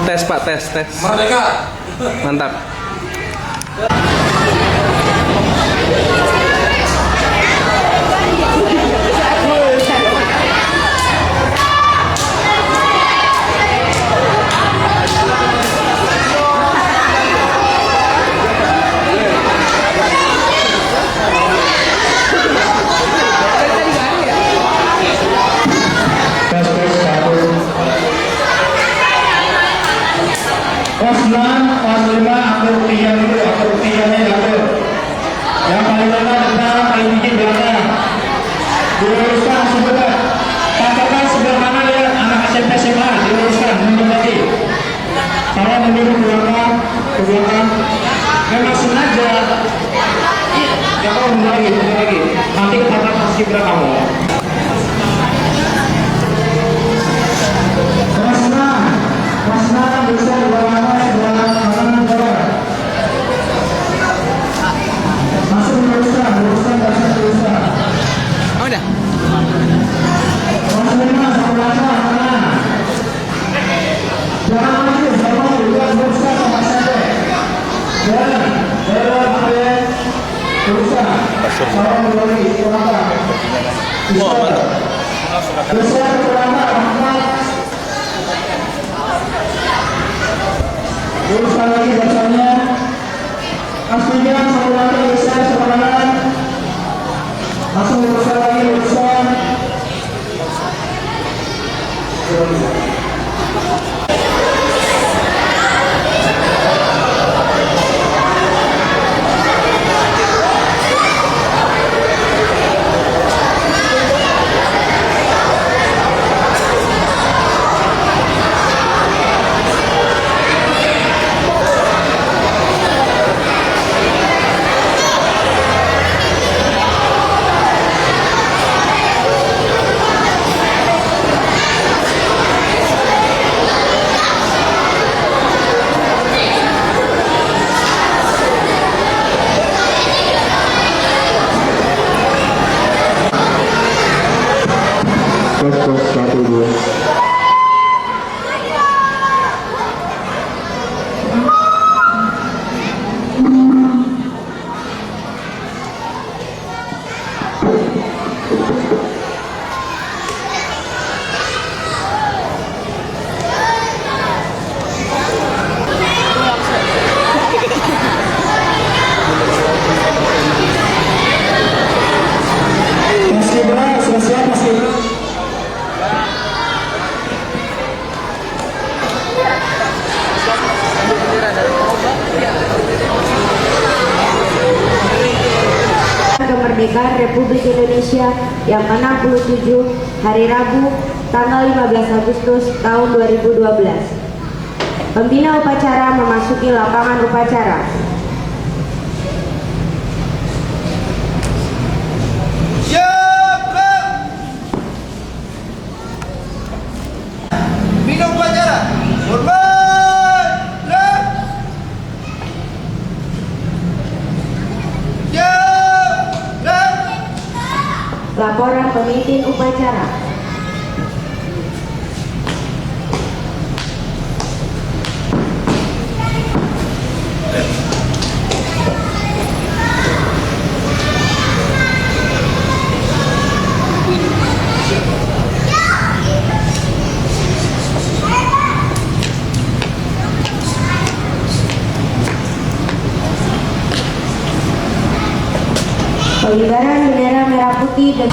Tes Pak, tes. Merdeka. Mantap. Kelas 6, kelas 5, ambil tiga dulu, ambil tiganya ambil. Yang paling lama depan, paling tinggi belakang. Diluruskan sebentar. Patokan sebelah mana ya anak SMP SMA, diluruskan, mundur lagi. Saya mundur ke belakang. Memang sengaja. Ya kamu mundur lagi. Nanti kepala pasti kira kamu. Kelas 6 bisa berlama. Udah. Luruskan lagi bacanya. Pastikan saudara bisa sepadan. Langsung luruskan lagi, luruskan. Kemerdekaan Republik Indonesia yang ke-67 hari Rabu tanggal 15 Agustus tahun 2012. Pembina upacara memasuki lapangan upacara. Pembina upacara. Hormat. Laporan pemimpin upacara. Pengibaran bendera merah putih dan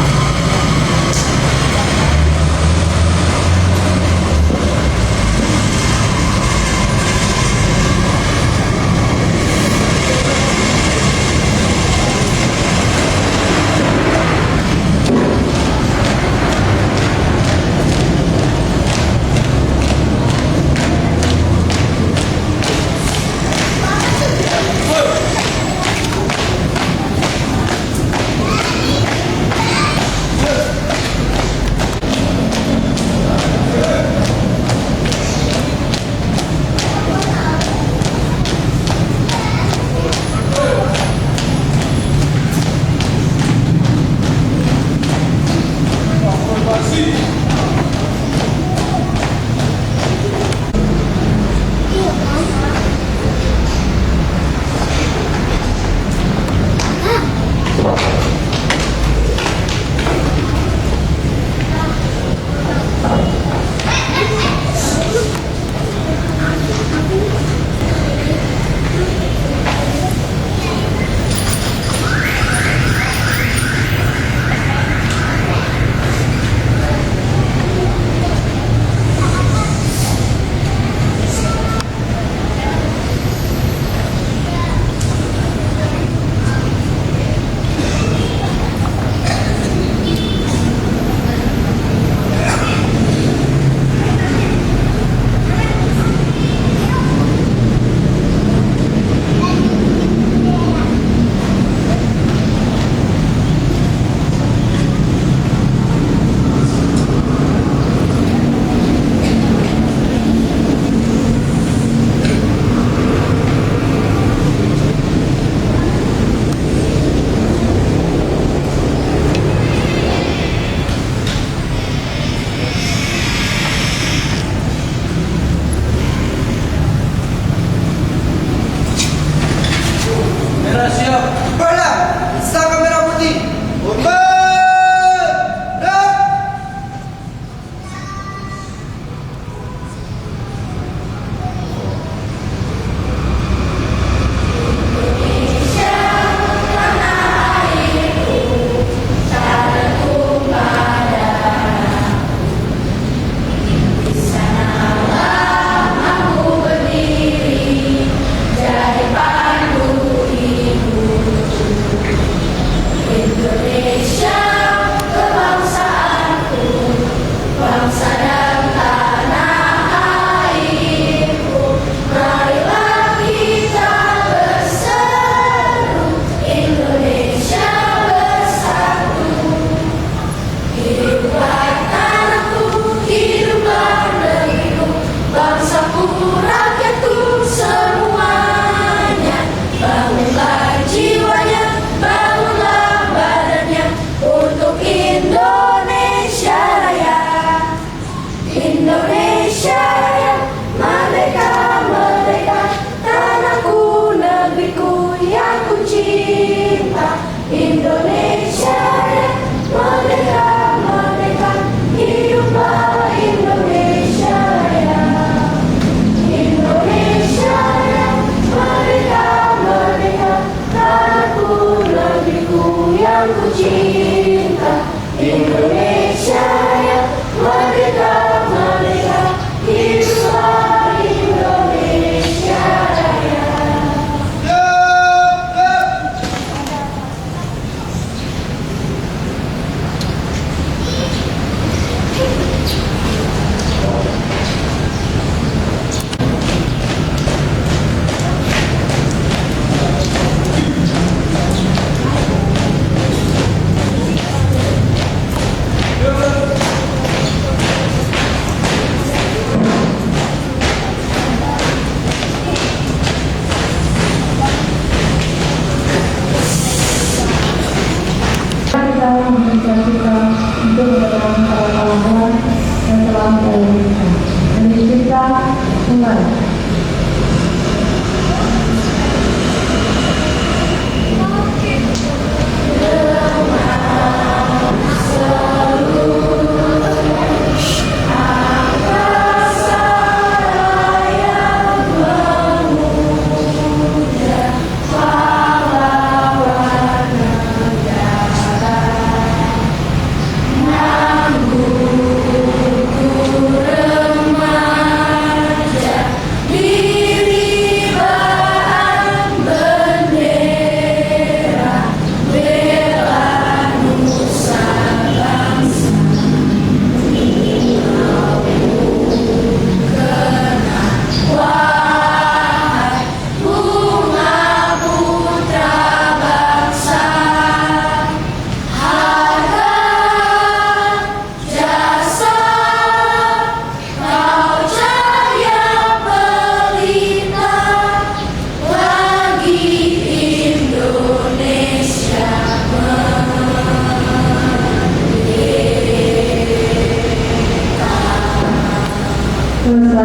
Selesai.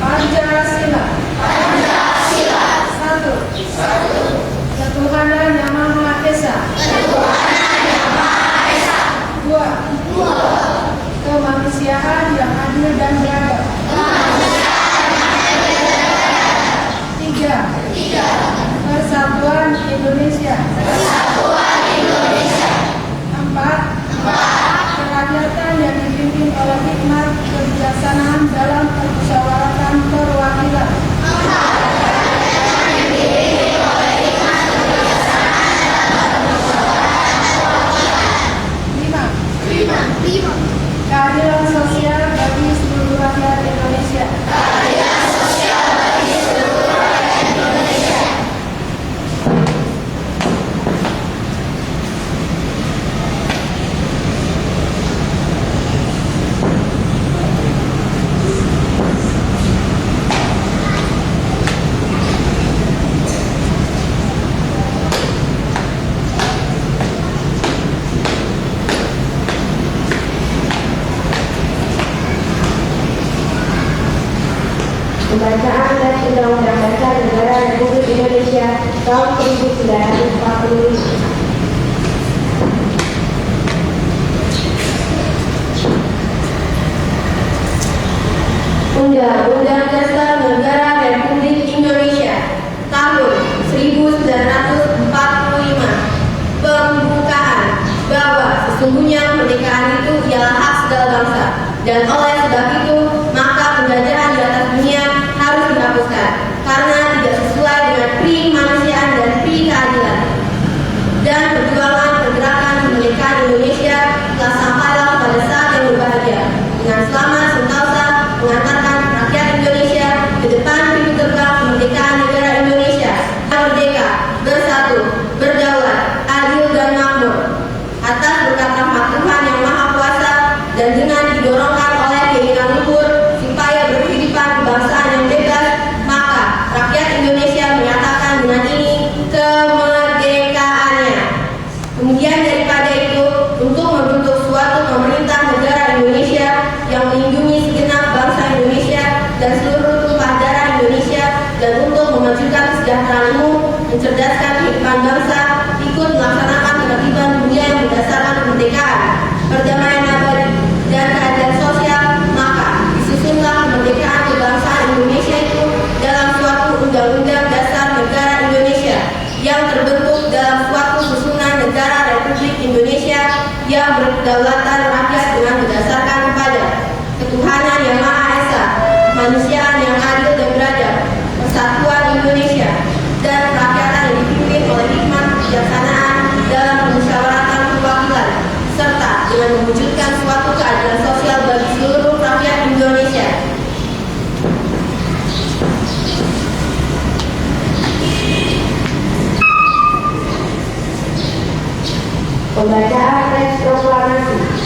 Pancasila. Satu. Ketuhanan Yang Maha Esa. Dua. Kemanusiaan yang adil dan beradab. Tiga. Persatuan Indonesia. Empat. Kerakyatan yang dipimpin oleh hikmat kebijaksanaan dalam permusyawaratan perwakilan. Lima. Keadilan sosial bagi seluruh rakyat Indonesia. Pembacaan dari Undang-Undang Dasar Negara Republik Indonesia tahun 1945. Undang-Undang Dasar Negara Republik Indonesia tahun 1945. Pembukaan bahwa sesungguhnya kemerdekaan itu ialah hak segala bangsa, dan oleh sebab itu maka penjajahan di atas dunia harus dihapuskan karena tidak sesuai dengan pri kemanusiaan dan pri keadilan. Dan perjuangan pergerakan kemerdekaan Indonesia telah sampailah pada saat yang berbahagia dengan selamat sentosa mengantarkan rakyat Indonesia ke depan pintu gerbang kemerdekaan negara Indonesia yang merdeka, bersatu, berdaulat, adil dan makmur atas berkat rahmat Tuhan Yang Maha Kuasa, dan dengan didorongkan oleh keinginan luhur supaya berkehidupan kebangsaan yang bebas, maka rakyat Indonesia menyatakan dengan ini kemerdekaannya. Kemudian daripada itu, untuk membentuk suatu pemerintah negara Indonesia yang melindungi segenap bangsa Indonesia dan seluruh tumpah darah Indonesia, dan untuk memajukan kesejahteraan umum, mencerdaskan kehidupan bangsa, ikut melaksanakan ketertiban dunia yang berdasarkan kemerdekaan, perdamaian abadi, dan keadilan sosial, maka disusunlah kemerdekaan kebangsaan Indonesia itu dalam suatu Undang-Undang Dasar Negara Indonesia yang terbentuk dalam suatu susunan negara Republik Indonesia yang berkedaulatan rakyat dengan berdasarkan kepada ketuhanan Yang Maha Esa, kemanusiaan yang adil dan beradab, persatuan Indonesia, dan kerakyatan yang dipimpin oleh hikmat kebijaksanaan dalam permusyawaratan perwakilan, serta dengan mewujudkan suatu keadilan sosial bagi seluruh rakyat Indonesia. Pembacaan teks proklamasi.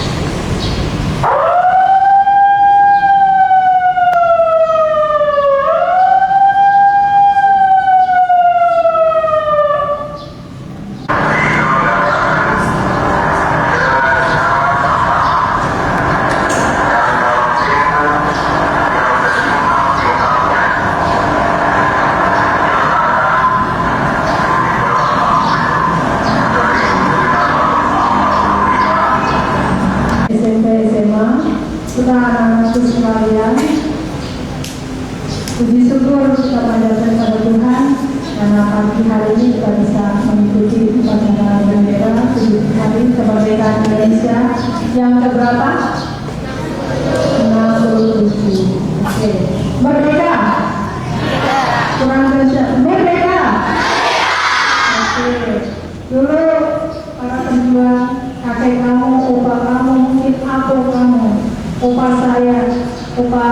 SMP SMA, serta anak-anakku sekalian, puji syukur kita panjatkan pada Tuhan karena pagi hari ini kita bisa mengikuti upacara bendera 7 hari kemerdekaan Indonesia yang keberapa? 67. Oke. Merdeka? Kurang kerja. Merdeka? Oke. Dulu para penjual, kakek kamu, opa kamu, mungkin aku kamu, opa saya, opa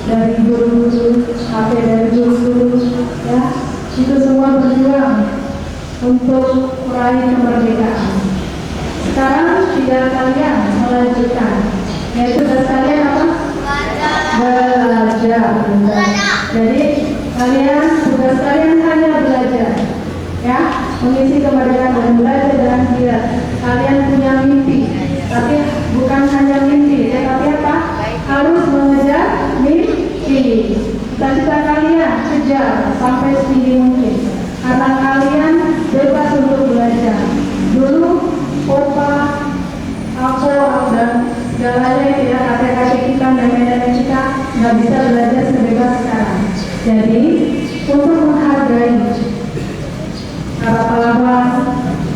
dari guru-guru, kakek dari guru-guru, ya, itu semua berjuang untuk meraih kemerdekaan. Sekarang kita biar kalian melanjutkan. Yaitu tugas kalian apa? Belajar. Jadi kalian tugas kalian hanya belajar, ya, mengisi kemerdekaan dan belajar dengan giat. Kalian punya mimpi, tapi bukan hanya mimpi, tetapi apa? Harus mengejar mimpi. Cita-cita kalian kejar sampai setinggi mungkin, karena kalian bebas untuk belajar. Dulu opa, aku dan segalanya tidak kakek-kakek kita, nenek-nenek kita nggak bisa belajar sebebas sekarang. Jadi untuk menghargai para pahlawan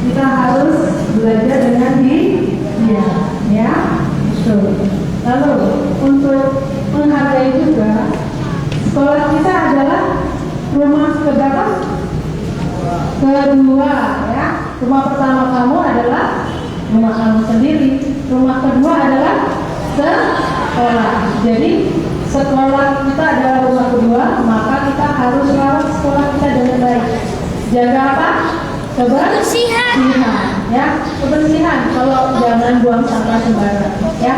kita harus belajar dengan dia, ya. Betul. Lalu untuk menghargai juga, sekolah kita adalah rumah keberapa? Kedua, ya. Rumah pertama kamu adalah rumah kamu sendiri. Rumah kedua adalah sekolah. Jadi sekolah kita adalah rumah kedua, maka kita harus rawat sekolah kita dengan baik. Jaga apa? Kebersihan, ya, kebersihan. Kalau jangan buang sampah sembarangan, ya.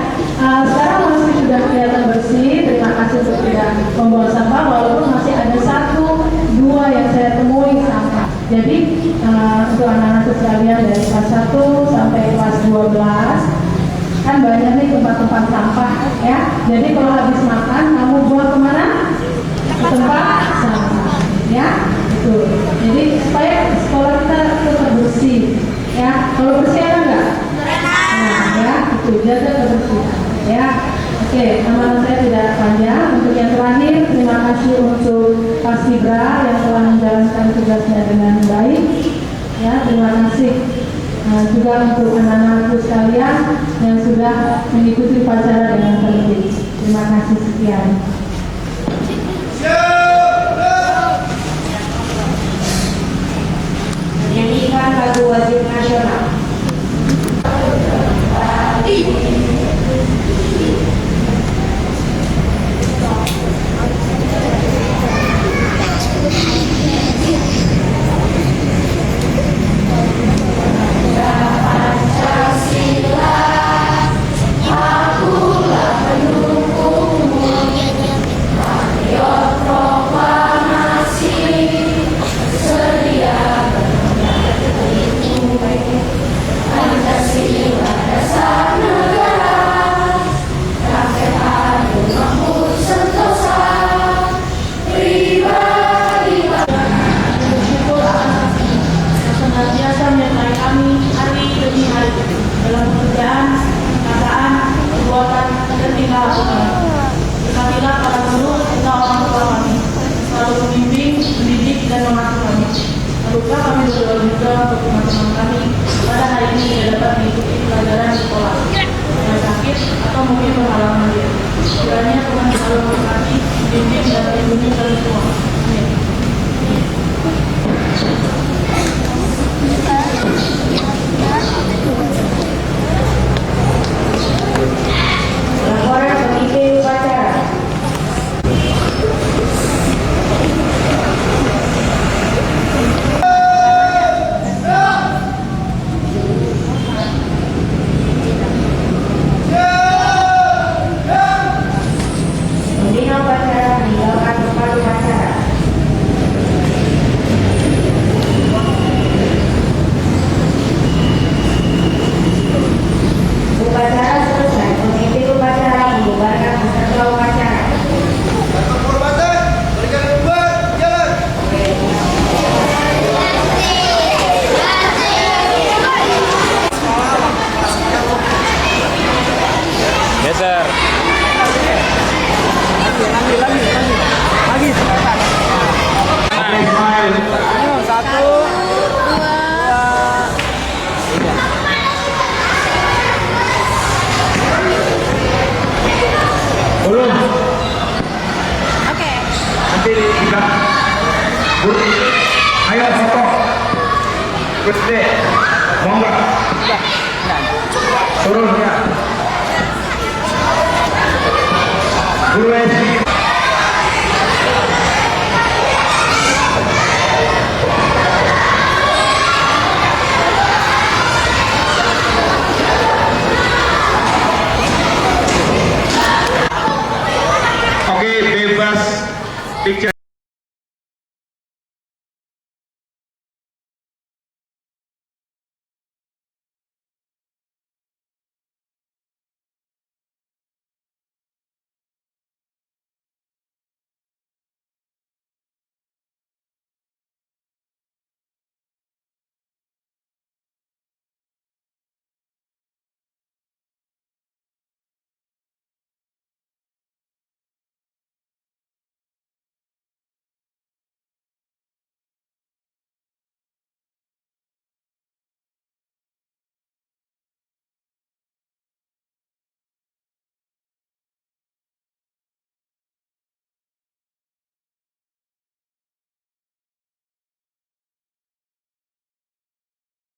Sekarang masih sudah kelihatan bersih. Terima kasih untuk tidak membuang sampah, walaupun masih ada 1-2 yang saya temui sampah. Jadi untuk anak-anak sekalian dari kelas 1 sampai kelas 12 kan banyak nih tempat-tempat sampah, ya. Jadi kalau habis makan kamu buang kemana? Ke tempat sampah, ya. Itu. Jadi supaya sekolah kita tetap bersih, ya. Kalau bersih ada nggak? Nah, ya, itu jaga kebersihan, ya. Oke, nama saya tidak panjang. Untuk yang terakhir, terima kasih untuk Paskibra yang telah menjalankan tugasnya dengan baik, ya. Terima kasih juga untuk anak-anakku sekalian yang sudah mengikuti upacara dengan tertib. Terima kasih, sekian. Menyanyikan lagu wajib nasional. Lupa kami berdoa juga untuk teman-teman kami pada hari ini tidak dapat mengikuti pelajaran di sekolah yang sakit atau mungkin berhalangan diri. Kiranya Tuhan selalu memberkati, membimbing dan melindungi kami semua. Amin. Laporan pemimpin upacara. Pembina upacara meninggalkan tempat upacara. Upacara selesai. Pemimpin upacara membubarkan peserta upacara. Dapat penghormatan, berikan bubar, jalan. Geser. Oke, smile. Belum. Nanti kita. Ayo foto. Gede. Mau nggak? Turun.